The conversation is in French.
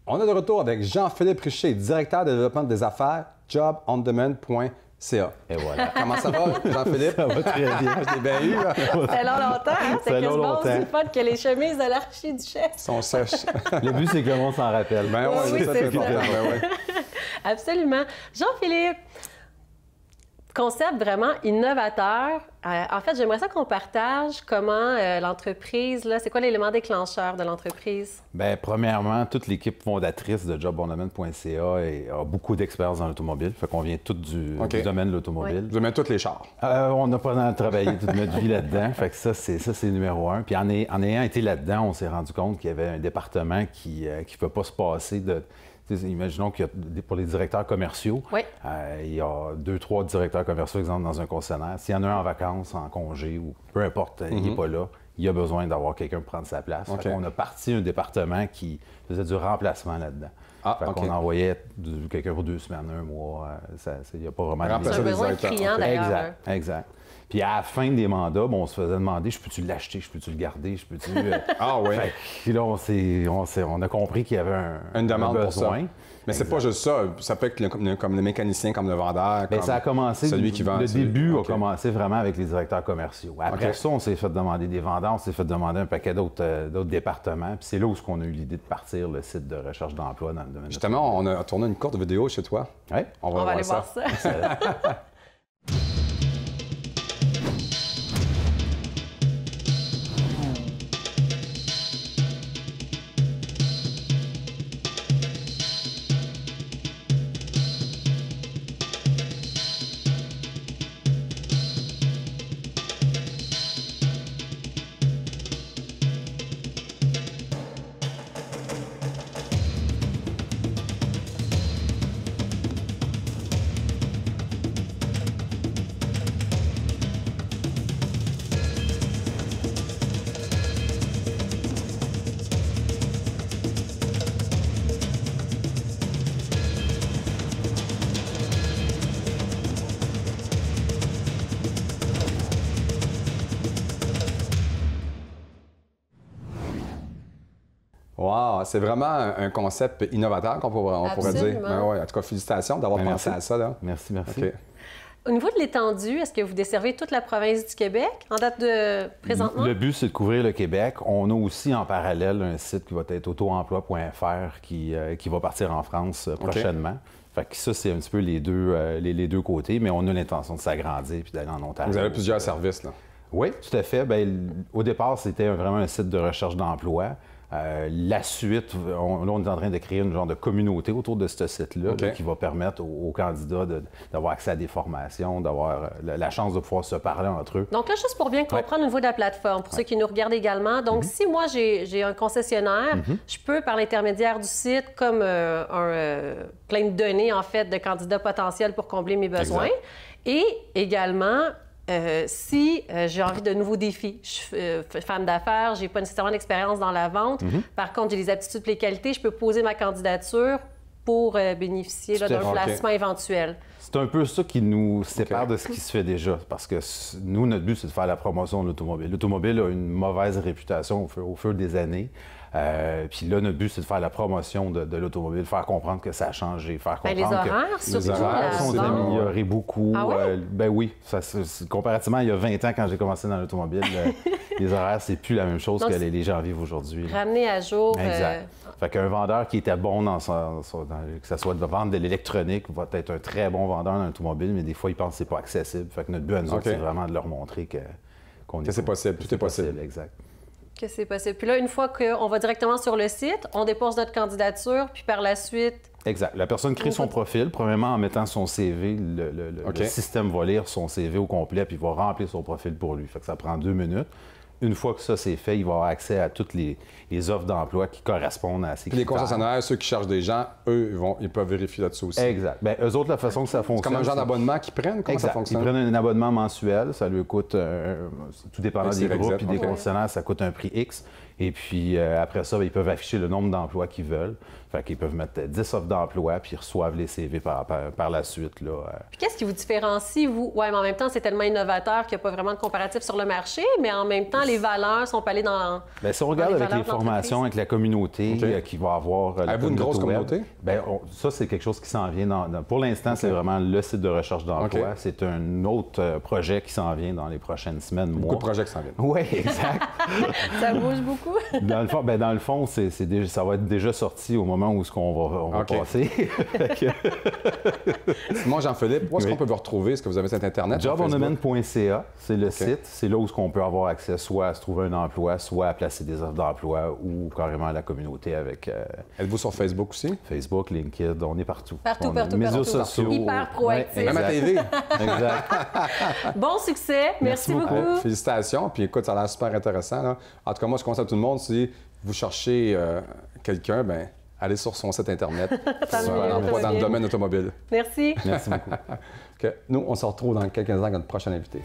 On est de retour avec Jean-Philippe Richer, directeur de développement des affaires, jobondemand.ca. Et voilà. Comment ça va, Jean-Philippe? Ça va très bien. Je t'ai bien eu. Hein? Ça fait longtemps, hein? C'est quasiment aussi fun que les chemises de l'archiduchesse. Sont sèches. Le but, c'est que le monde s'en rappelle. Ben Oui, oui, ça c'est fait ça. longtemps. Ben ouais. Absolument. Jean-Philippe, concept vraiment innovateur. En fait, j'aimerais ça qu'on partage comment l'entreprise, là, c'est quoi l'élément déclencheur de l'entreprise? Bien, premièrement, toute l'équipe fondatrice de jobondemand.ca a beaucoup d'expérience dans l'automobile. Fait qu'on vient tout du domaine de l'automobile. Vous aimez tous les chars. On n'a pas travaillé toute notre vie là-dedans. Fait que ça, c'est numéro un. Puis en ayant été là-dedans, on s'est rendu compte qu'il y avait un département qui ne peut pas se passer de... Imaginons qu'il y a, pour les directeurs commerciaux, il y a 2-3 directeurs commerciaux, exemple, dans un concessionnaire. S'il y en a un en vacances, en congé ou peu importe, il n'est pas là, il y a besoin d'avoir quelqu'un pour prendre sa place. On a parti un département qui faisait du remplacement là-dedans. On envoyait quelqu'un pour 2 semaines, 1 mois. Il n'y a pas vraiment de... C'est un besoin criant, d'ailleurs. Exact. Puis à la fin des mandats, on se faisait demander, je peux-tu l'acheter, je peux-tu le garder, je peux-tu... Ah oui. Puis là, on a compris qu'il y avait une demande un besoin. Pour ça. Mais c'est pas juste ça. Ça peut être comme le mécanicien, comme le vendeur, comme ça a commencé, celui qui vend. Le début a commencé vraiment avec les directeurs commerciaux. Après ça, on s'est fait demander des vendeurs, on s'est fait demander un paquet d'autres départements. Puis c'est là où on a eu l'idée de partir le site de recherche d'emploi dans le domaine. Justement, on a tourné une courte vidéo chez toi. Oui. On va aller voir ça. Wow, c'est vraiment un concept innovateur qu'on pourrait dire. Ben ouais, en tout cas, félicitations d'avoir pensé à ça. Là. Merci. Okay. Au niveau de l'étendue, est-ce que vous desservez toute la province du Québec en date de présentement? Le but, c'est de couvrir le Québec. On a aussi en parallèle un site qui va être autoemploi.fr qui va partir en France prochainement. Fait que ça, c'est un petit peu les deux côtés, mais on a l'intention de s'agrandir puis d'aller en Ontario. Vous avez plusieurs services, là? Oui, tout à fait. Bien, au départ, c'était vraiment un site de recherche d'emploi. La suite, on est en train de créer une genre de communauté autour de ce site-là qui va permettre aux candidats d'avoir accès à des formations, d'avoir la chance de pouvoir se parler entre eux. Donc là, juste pour bien comprendre au niveau de la plateforme, pour ceux qui nous regardent également, donc si moi j'ai un concessionnaire, je peux, par l'intermédiaire du site, comme plein de données, en fait, de candidats potentiels pour combler mes besoins, et également... si j'ai envie de nouveaux défis, je suis femme d'affaires, j'ai pas nécessairement d'expérience dans la vente. Par contre, j'ai les aptitudes et les qualités, je peux poser ma candidature pour bénéficier d'un placement éventuel. C'est un peu ça qui nous sépare de ce qui se fait déjà, parce que nous, notre but, c'est de faire la promotion de l'automobile. L'automobile a une mauvaise réputation au fur des années. Puis là, notre but, c'est de faire la promotion de l'automobile, faire comprendre que ça a changé, faire comprendre les horaires, que les horaires sont améliorés beaucoup. Ah ouais? Ben oui, comparativement à il y a 20 ans, quand j'ai commencé dans l'automobile, les horaires, c'est plus la même chose que les gens vivent aujourd'hui. Ramener à jour. Exact. Fait qu'un vendeur qui était bon que ce soit de vendre de l'électronique va être un très bon vendeur dans l'automobile, mais des fois, il pense que c'est pas accessible. Fait que notre but à nous autres, c'est vraiment de leur montrer que c'est possible, tout est possible. Exact. Que c'est possible. Puis là, une fois qu'on va directement sur le site, on dépose notre candidature, puis par la suite... Exact. La personne crée son profil, premièrement en mettant son CV. Le système va lire son CV au complet, puis il va remplir son profil pour lui. Fait que ça prend 2 minutes. Une fois que ça c'est fait, il va avoir accès à toutes les offres d'emploi qui correspondent à ces critères. Les concessionnaires, ceux qui cherchent des gens, eux, ils peuvent vérifier là-dessus aussi. Exact. Bien, eux autres, la façon que ça fonctionne... C'est comme un genre d'abonnement qu'ils prennent? Comment ça fonctionne? Ils prennent un abonnement mensuel. Ça lui coûte, tout dépendant des groupes et des concessionnaires, ça coûte un prix X. Et puis, après ça, ils peuvent afficher le nombre d'emplois qu'ils veulent. Fait qu'ils peuvent mettre 10 offres d'emploi, puis ils reçoivent les CV par la suite. Là. Puis qu'est-ce qui vous différencie, vous? Oui, mais en même temps, c'est tellement innovateur qu'il n'y a pas vraiment de comparatif sur le marché, mais en même temps, les valeurs sont pas allées dans... Bien, si on regarde avec les formations, avec la communauté qui va avoir... Avez-vous une grosse communauté? Bien, ça, c'est quelque chose qui s'en vient. Pour l'instant, c'est vraiment le site de recherche d'emploi. C'est un autre projet qui s'en vient dans les prochaines semaines, mois. Beaucoup de projets qui s'en viennent. Oui, exact. Ça bouge beaucoup. Dans le fond, ça va être déjà sorti au moment où on va passer. Moi, Jean-Philippe, où est-ce qu'on peut vous retrouver? Est-ce que vous avez cet Internet? Jobonomène.ca, c'est le site. C'est là où on peut avoir accès soit à se trouver un emploi, soit à placer des offres d'emploi ou carrément à la communauté avec... Êtes-vous sur Facebook aussi? Facebook, LinkedIn, on est partout. Partout. Médias sociaux. Hyper proactif. Même à TV. Exact. Bon succès. Merci beaucoup. Félicitations. Puis écoute, ça a l'air super intéressant. Là. En tout cas, moi, je conseille à tout le monde, si vous cherchez quelqu'un, bien, allez sur son site Internet dans le domaine automobile. Merci. Merci beaucoup. Nous, on se retrouve dans quelques instants avec notre prochain invité.